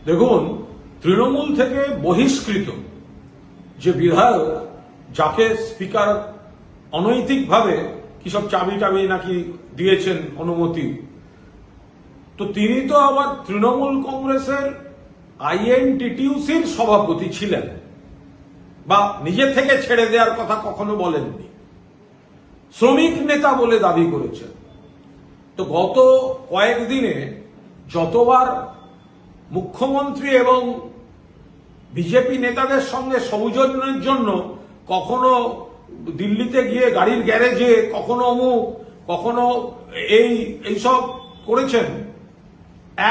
দেখুন, তৃণমূল থেকে বহিষ্কৃত যে বিধায়ক, যাকে স্পিকার অনৈতিকভাবে কিসব চাবি টাবি নাকি দিয়েছেন অনুমতি, তো তিনি তো আবার তৃণমূল কংগ্রেসের আইএনটিটিউসির সভাপতি ছিলেন, বা নিজে থেকে ছেড়ে দেওয়ার কথা কখনো বলেননি, শ্রমিক নেতা বলে দাবি করেছেন। তো গত কয়েকদিনে যতবার মুখ্যমন্ত্রী এবং বিজেপি নেতাদের সঙ্গে সৌজন্যের জন্য কখনো দিল্লিতে গিয়ে গাড়ির গ্যারেজে, কখনো অমুক, কখনো এইসব করেছেন,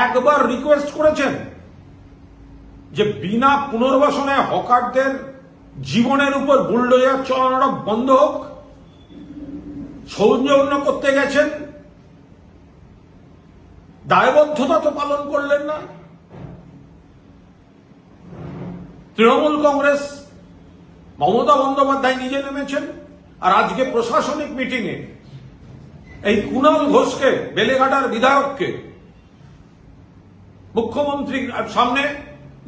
একবার রিকোয়েস্ট করেছেন যে বিনা পুনর্বাসনে হকারদের জীবনের উপর বুলডোজার চালানোটা বন্ধ হোক? সৌজন্য করতে গেছেন, দায়বদ্ধতা তো পালন করলেন না। তৃণমূল কংগ্রেস, মমতা বন্দ্যোপাধ্যায় নিজে নেমেছেন, আর আজকে প্রশাসনিক মিটিংয়ে এই কুণাল ঘোষকে, বেলেঘাটার বিধায়ককে, মুখ্যমন্ত্রীর সামনে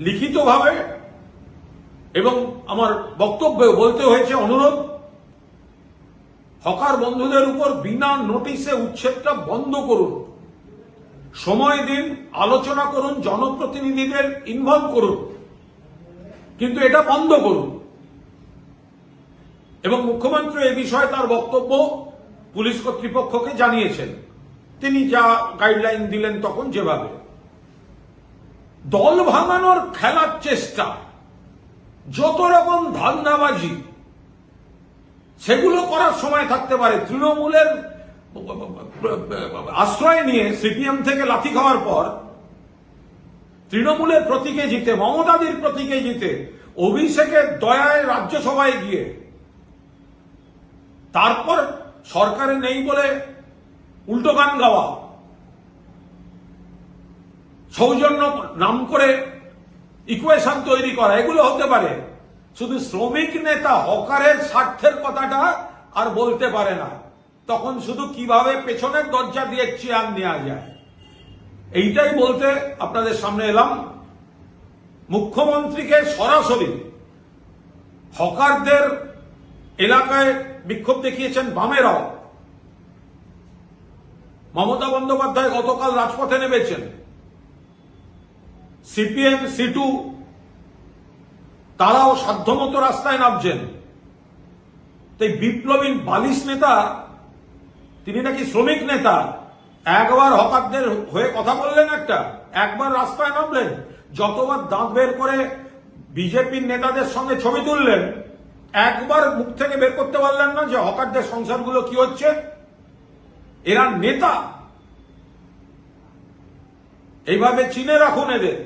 লিখিতভাবে এবং আমার বক্তব্যে বলতে হয়েছে অনুরোধ, হকার বন্ধুদের উপর বিনা নোটিশে উচ্ছেদটা বন্ধ করুন, সময় দিন, আলোচনা করুন, জনপ্রতিনিধিদের ইনভলভ করুন, কিন্তু এটা বন্ধ করুন। এবং মুখ্যমন্ত্রী এই বিষয়ে তার বক্তব্য পুলিশ কর্তৃপক্ষকে জানিয়েছেন, তিনি যা গাইডলাইন দিলেন তখন যেভাবে। দল ভাঙানোর খেলার চেষ্টা, যত রকম ধান্দাবাজি, সেগুলো করার সময় থাকতে পারে। তৃণমূলের আশ্রয় নিয়ে সিপিএম থেকে লাথি খাওয়ার পর তৃণমূলের প্রতীকে জিতে, মমতাদির প্রতীকে জিতে, অভিষেকের দয়ায় রাজ্যসভায় গিয়ে, তারপর সরকারে নেই বলে উল্টো গান গাওয়া, সৌজন্য নাম করে ইকুয়েশন তৈরি করা, এগুলো হতে পারে। শুধু শ্রমিক নেতা হকারের স্বার্থের কথাটা আর বলতে পারে না, তখন শুধু কিভাবে পেছনের দরজা দিয়ে চেয়ার নেওয়া যায়, এইটাই বলতে আপনাদের সামনে এলাম। মুখ্যমন্ত্রীকে সরাসরি হকারদের এলাকায় বিক্ষোভ দেখিয়েছেন বামেরাও। মমতা বন্দ্যোপাধ্যায় গতকাল রাজপথে নেমেছেন, সিপিএম সিটু তারাও সাধ্যমতো রাস্তায় নামছেন। তাই বিপ্লবী বালিশ নেতা, তিনি নাকি শ্রমিক নেতা, একবার হকারদের হয়ে কথা বললেন, একবার রাস্তায় নামলেন, যতবার দাঁত বের করে বিজেপির নেতাদের সঙ্গে ছবি তুললেন, একবার মুখ থেকে বের করতে পারলেন না যে হকারদের সংসারগুলো কি হচ্ছে। এরা নেতা, এইভাবে চিনে রাখুন এদের।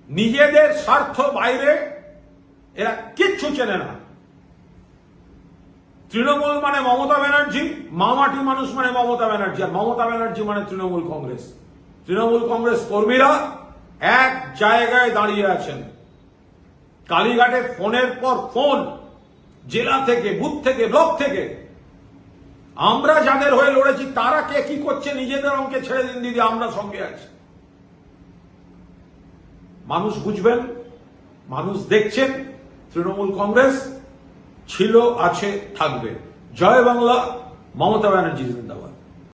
নিজেদের স্বার্থ বাইরে এরা কিচ্ছু চেনে না। তৃণমূল মানে মমতা ব্যানার্জি, মামাটি মানুষ মানে মমতা ব্যানার্জি, আর মমতা ব্যানার্জি মানে তৃণমূল কংগ্রেস। তৃণমূল কংগ্রেস কর্মীরা এক জায়গায় দাঁড়িয়ে আছেন। কালীঘাটে ফোনের পর ফোন, জেলা থেকে, বুথ থেকে, ব্লক থেকে, আমরা যাদের হয়ে লড়েছি তারা কে কি করছে নিজেদের অঙ্কে ছেড়ে দিন দিদি, আমরা সঙ্গে আছি। মানুষ বুঝবেন, মানুষ দেখছেন, তৃণমূল কংগ্রেস ছিল, আছে, থাকবে। জয় বাংলা, মমতা ব্যানার্জি জিন্দাবাদ।